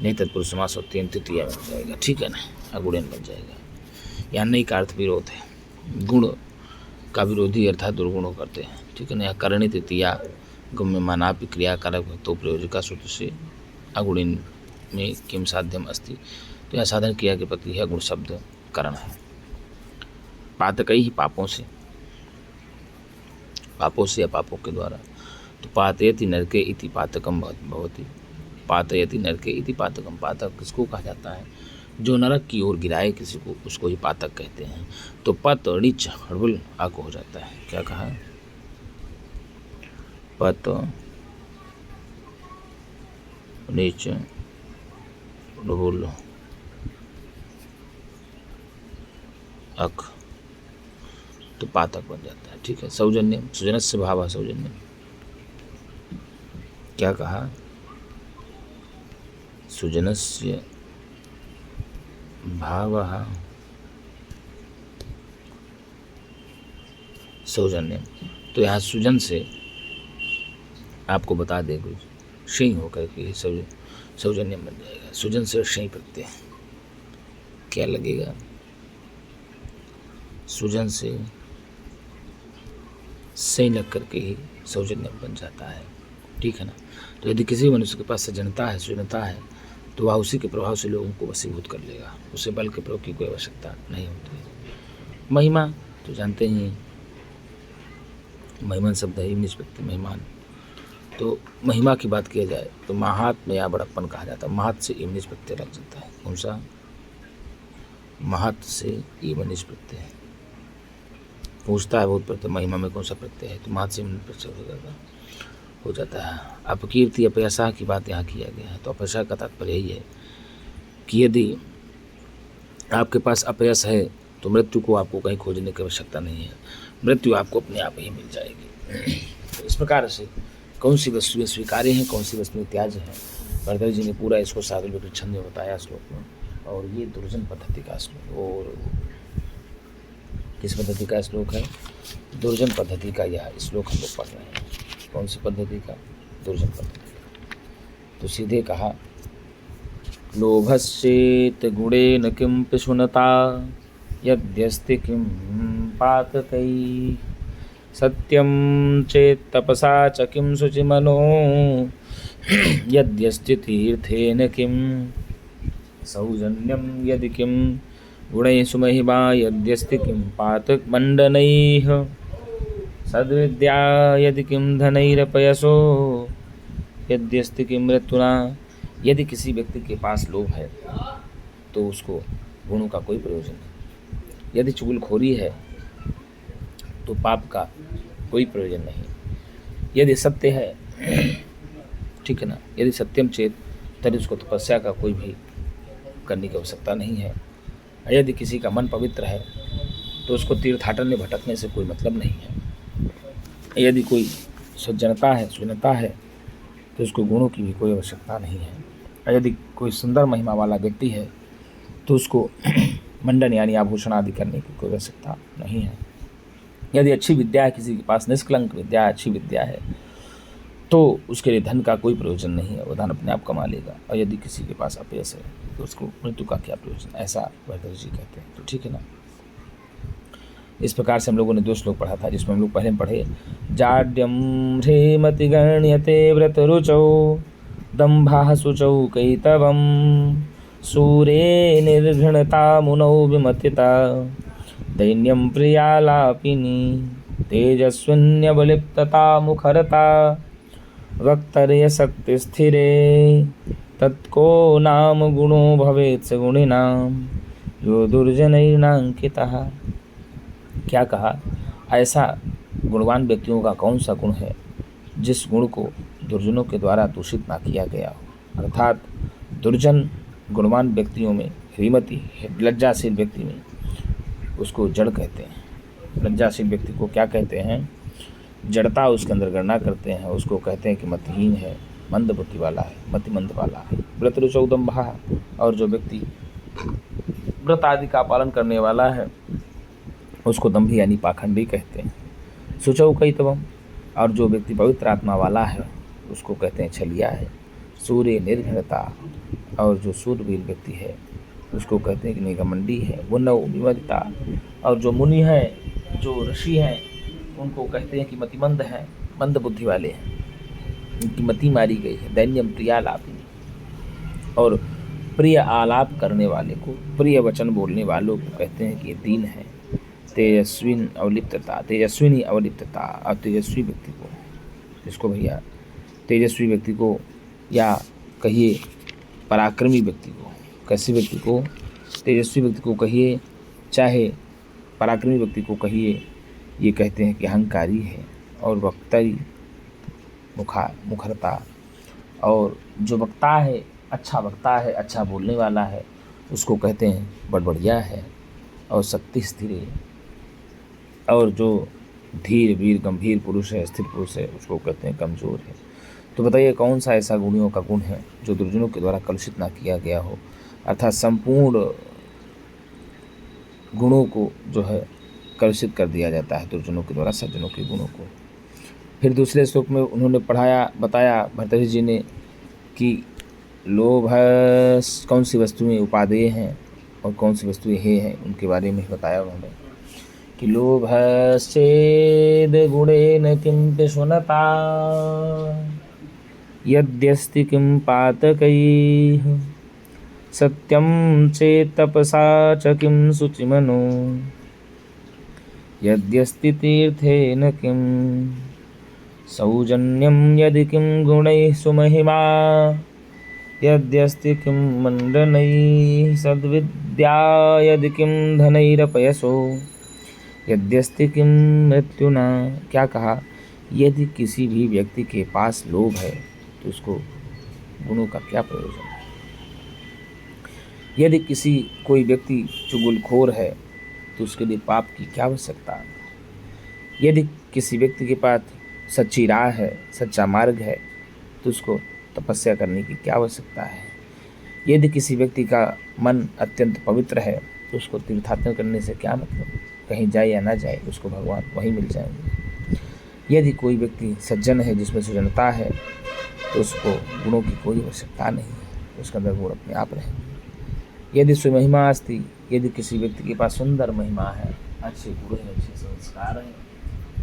नहीं तत्पुरुष समास और तेन तृतीय बन जाएगा, ठीक है ना, अगुणेन बन जाएगा। यहाँ नहीं का अर्थ विरोध है, गुण का विरोधी अर्थात दुर्गुणों करते हैं, ठीक है ना। यहाँ करणी तृतीया गम्य मानापि क्रिया कारक भक्तो प्रयोजका सूत्र से अगुणेन में किम साध्यम अस्ति तो यह साधन क्रिया के प्रति है गुण शब्द करण है। पातकई ही पापों से या पापों के द्वारा। तो पातयति नरके इति पातकम भवति। पातयति नरके इति पातकम। पातक किसको कहा जाता है? जो नरक की ओर गिराए किसी को, उसको ही पातक कहते हैं। तो पत णिच हड़बुल आको हो जाता है। क्या कहा? पत णिच हड़बुल अक, तो पातक बन जाता है। ठीक है। सौजन्य, सुजनस्य भाव सौजन्य। क्या कहा? सुजनस्य भाव सौजन्य। तो यहाँ सुजन से आपको बता दे कुछ शई होकर के सौजन्य बन जाएगा। सुजन से शई प्रत्यय क्या लगेगा? सुजन से सही लग करके ही सौजन्य बन जाता है। ठीक है ना। तो यदि किसी मनुष्य के पास सजनता है, सुजनता है, तो वह उसी के प्रभाव से लोगों को वशीभूत कर लेगा। उसे बल के प्रयोग की कोई आवश्यकता नहीं होती। महिमा तो जानते ही, महिमान शब्द है निज व्यक्ति मेहमान। तो महिमा की बात किया जाए तो महात्म या बड़प्पन कहा जाता है। महत से इमनिज प्रत्यय लग जाता है। कौन सा? महत से इमनिज प्रत्यय पूछता है बहुत प्रत्यय, महिमा में कौन सा प्रत्यय है? तो महत से इमनिज प्रत्यय हो जाता है। अपकीर्ति अपयसा की बात यहाँ किया गया है। तो अपयसा का तात्पर्य यही है कि यदि आपके पास अपयस है तो मृत्यु को आपको कहीं खोजने की आवश्यकता नहीं है। मृत्यु आपको अपने आप ही मिल जाएगी। तो इस प्रकार से कौन सी वस्तुएं स्वीकार्य हैं, कौन सी वस्तुएं त्याज्य हैं, भरतरी जी ने पूरा इसको सादुल्य छंद में बताया श्लोक में। और ये दुर्जन पद्धति का श्लोक, और किस पद्धति का श्लोक है? दुर्जन पद्धति का यह श्लोक हम लोग पढ़ रहे हैं। कौन सी पद्धति का? दुर्जन पद्धति का। तो सीधे कहा, लोभश्चेत गुणेन किं पिशुनता यद्यस्ति किं पातकैः सत्यं चेत् तपसा च किं शुचिमनो यद्यस्ति तीर्थेन किं सौजन्यं यदि किं गुणैः सुमहिमा यद्यस्ति किं पातकमण्डनैः सद्विद्या यदि किं धनैरपयसो यद्यस्ति किं मृत्युना। यदि किसी व्यक्ति के पास लोभ है तो उसको गुणों का कोई प्रयोजन नहीं। यदि चुगलखोरी है तो पाप का कोई प्रयोजन नहीं। यदि सत्य है, ठीक है ना, यदि सत्यम चेत, तभी उसको तपस्या का कोई भी करने की आवश्यकता नहीं है। यदि किसी का मन पवित्र है तो उसको तीर्थाटन में भटकने से कोई मतलब नहीं है। यदि कोई सज्जनता है, सुजनता है, तो उसको गुणों की भी कोई आवश्यकता नहीं है। यदि कोई सुंदर महिमा वाला व्यक्ति है तो उसको मंडन यानी आभूषण आदि करने की कोई आवश्यकता नहीं है। यदि अच्छी विद्या है, किसी के पास निष्कलंक विद्या है, अच्छी विद्या है, तो उसके लिए धन का कोई प्रयोजन नहीं है, वो धन अपने आप कमा लेगा। और यदि किसी के पास अपयश है तो उसको मृत्यु का क्या प्रयोजन, ऐसा भरतरी जी कहते हैं। तो ठीक है ना। इस प्रकार से हम लोगों ने 2 श्लोक पढ़ा था, जिसमें हम लोग पहले पढ़े जाड्यम ह्रेमति गण्यते व्रत रुचौ दम्भा शुचौ कैतवम सूरे निर्घृणता मुनौ विमतिता दैन्यम प्रियालापिनी तेजस्विन्यबलिप्तता मुखरता वक्तर्य शक्ति स्थिरे तत्को नाम गुणो भवेत् स गुणिनां यो दुर्जनैर्नांकितः। क्या कहा? ऐसा गुणवान व्यक्तियों का कौन सा गुण है जिस गुण को दुर्जनों के द्वारा दूषित ना किया गया हो। अर्थात दुर्जन गुणवान व्यक्तियों में ह्रीमती, लज्जाशील व्यक्ति में, उसको जड़ कहते हैं। लज्जाशील व्यक्ति को क्या कहते हैं? जड़ता उसके अंदर गणना करते हैं, उसको कहते हैं कि मतिहीन है, मंद बुद्धि वाला है, मतिमंद वाला है। व्रत रुचौ दम्भा, और जो व्यक्ति व्रत आदि का पालन करने वाला है उसको दम्भी यानी पाखंडी कहते हैं। शुचौ कैतवम, और जो व्यक्ति पवित्र आत्मा वाला है उसको कहते हैं छलिया है। सूर्य निर्घृणता, और जो सूरवीर व्यक्ति है उसको कहते हैं कि निगमंडी है। मुनौ विमतिता, और जो मुनि हैं, जो ऋषि हैं, उनको कहते हैं कि मतिमंद हैं, मंद बुद्धि वाले हैं, उनकी मति मारी गई है। दैन्यम प्रिया लापिनी, और प्रिय आलाप करने वाले को, प्रिय वचन बोलने वालों को कहते हैं कि ये दीन है। तेजस्विनी अवलिप्तता, और तेजस्वी व्यक्ति को, इसको भैया तेजस्वी व्यक्ति को या कहिए पराक्रमी व्यक्ति को, कैसे व्यक्ति को, तेजस्वी व्यक्ति को कहिए चाहे पराक्रमी व्यक्ति को कहिए, ये कहते हैं कि अहंकारी है और वक्तरी मुखरता, और जो वक्ता है, अच्छा वक्ता है, अच्छा बोलने वाला है, उसको कहते हैं बड़बड़िया है और शक्ति स्थिर है, और जो धीर वीर गंभीर पुरुष है, स्थिर पुरुष है, उसको कहते हैं कमज़ोर है। तो बताइए कौन सा ऐसा गुणियों का गुण है जो दुर्जनों के द्वारा कलुषित ना किया गया हो, अर्थात संपूर्ण गुणों को जो है कलुषित कर दिया जाता है दुर्जनों के द्वारा सज्जनों के गुणों को। फिर दूसरे श्लोक में उन्होंने बताया भर्तृहरि जी ने कि लोभ कौन सी वस्तुएं उपादेय हैं और कौन सी वस्तुएं हे हैं, उनके बारे में बताया उन्होंने कि लोभश्चेद गुणेन किं पिशुनता यद्यस्ति किं पातकैः सत्यं चेत् तपसा च किं शुचिमनो यद्यस्ति तीर्थेन किं सौजन्यं यदि किं गुणैः सुमहिमा यद्यस्ति किं मण्डनैः सद्विद्या यदि किं धनैरपयसो यद्यस्ति किं मृत्युना। क्या कहा, यदि किसी भी व्यक्ति के पास लोभ है तो उसको गुणों का क्या प्रयोजन है। यदि कोई व्यक्ति चुगलखोर है तो उसके लिए पाप की क्या आवश्यकता है। यदि किसी व्यक्ति के पास सच्ची राह है, सच्चा मार्ग है, तो उसको तपस्या करने की क्या आवश्यकता है। यदि किसी व्यक्ति का मन अत्यंत पवित्र है तो उसको तीर्थयात्रा करने से क्या मतलब, कहीं जाए या ना जाए उसको भगवान वहीं मिल जाएंगे। यदि कोई व्यक्ति सज्जन है, जिसमें सुजनता है, तो उसको गुणों की कोई आवश्यकता नहीं है, उसके अंदर गुण अपने आप रहेंगे। यदि सुमहिमा अस्ति, यदि किसी व्यक्ति के पास सुंदर महिमा है, अच्छे गुण हैं, अच्छे संस्कार हैं,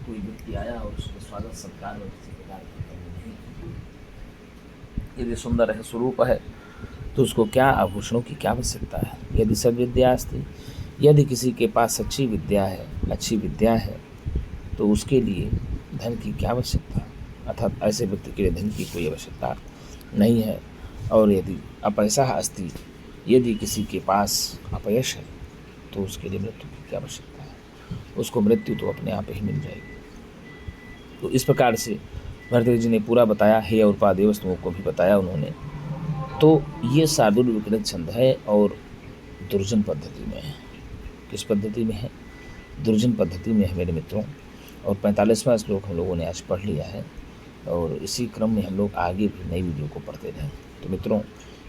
कोई व्यक्ति आया और उसके स्वागत सत्कार में किसी प्रकार की कमी नहीं, यदि सुंदर है, स्वरूप है, तो उसको क्या आभूषणों की क्या आवश्यकता है। यदि सद्विद्या अस्ति, यदि किसी के पास सच्ची विद्या है, अच्छी विद्या है, तो उसके लिए धन की क्या आवश्यकता, अर्थात ऐसे व्यक्ति के लिए धन की कोई आवश्यकता नहीं है। और यदि अपयसा अस्ति, यदि किसी के पास अपयश है तो उसके लिए मृत्यु की क्या आवश्यकता है, उसको मृत्यु तो अपने आप ही मिल जाएगी। तो इस प्रकार से भर्तृहरि जी ने पूरा बताया, हे और उपादेय वस्तुओं को भी बताया उन्होंने। तो ये शार्दूल विपरीत छंद है और दुर्जन पद्धति में है। किस पद्धति में है, दुर्जन पद्धति में है मेरे मित्रों। और 45वां श्लोक हम लोगों ने आज पढ़ लिया है और इसी क्रम में हम लोग आगे भी नई वीडियो को पढ़ते रहें। तो मित्रों,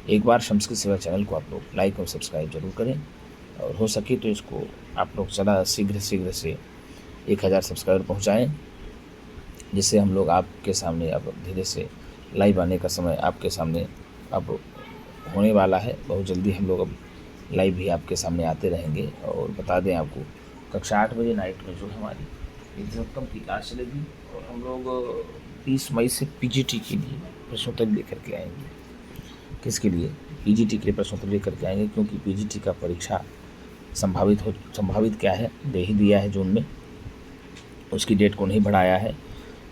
एक बार संस्कृत सेवा चैनल को आप लोग लाइक और सब्सक्राइब जरूर करें, और हो सके तो इसको आप लोग ज़्यादा शीघ्र से 1000 सब्सक्राइबर पहुँचाएँ, जिससे हम लोग आपके सामने अब धीरे से लाइव आने का समय आपके सामने अब होने वाला है। बहुत जल्दी हम लोग अब लाइव भी आपके सामने आते रहेंगे। और बता दें आपको, कक्षा 8 बजे नाइट में जो हमारी एग्जाम की क्लास चलेगी, और हम लोग 30 मई से पीजीटी के लिए प्रश्नोत्तर लेकर के आएंगे। किसके लिए, पीजीटी के लिए प्रश्नोत्तर लेकर के आएंगे, क्योंकि पीजीटी का परीक्षा संभावित क्या है, दे ही दिया है जून में, उसकी डेट को नहीं बढ़ाया है।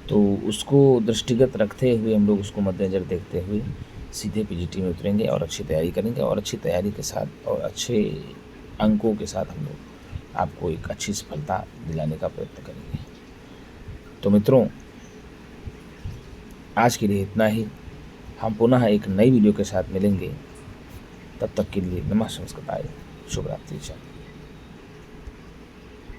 तो उसको दृष्टिगत रखते हुए हम लोग उसको मद्देनजर देखते हुए सीधे पीजीटी में उतरेंगे और अच्छी तैयारी करेंगे, और अच्छी तैयारी के साथ और अच्छे अंकों के साथ हम लोग आपको एक अच्छी सफलता दिलाने का प्रयत्न करेंगे। तो मित्रों, आज के लिए इतना ही। हम पुनः एक नई वीडियो के साथ मिलेंगे। तब तक के लिए नमः संस्कृताय, शुभ रात्रि।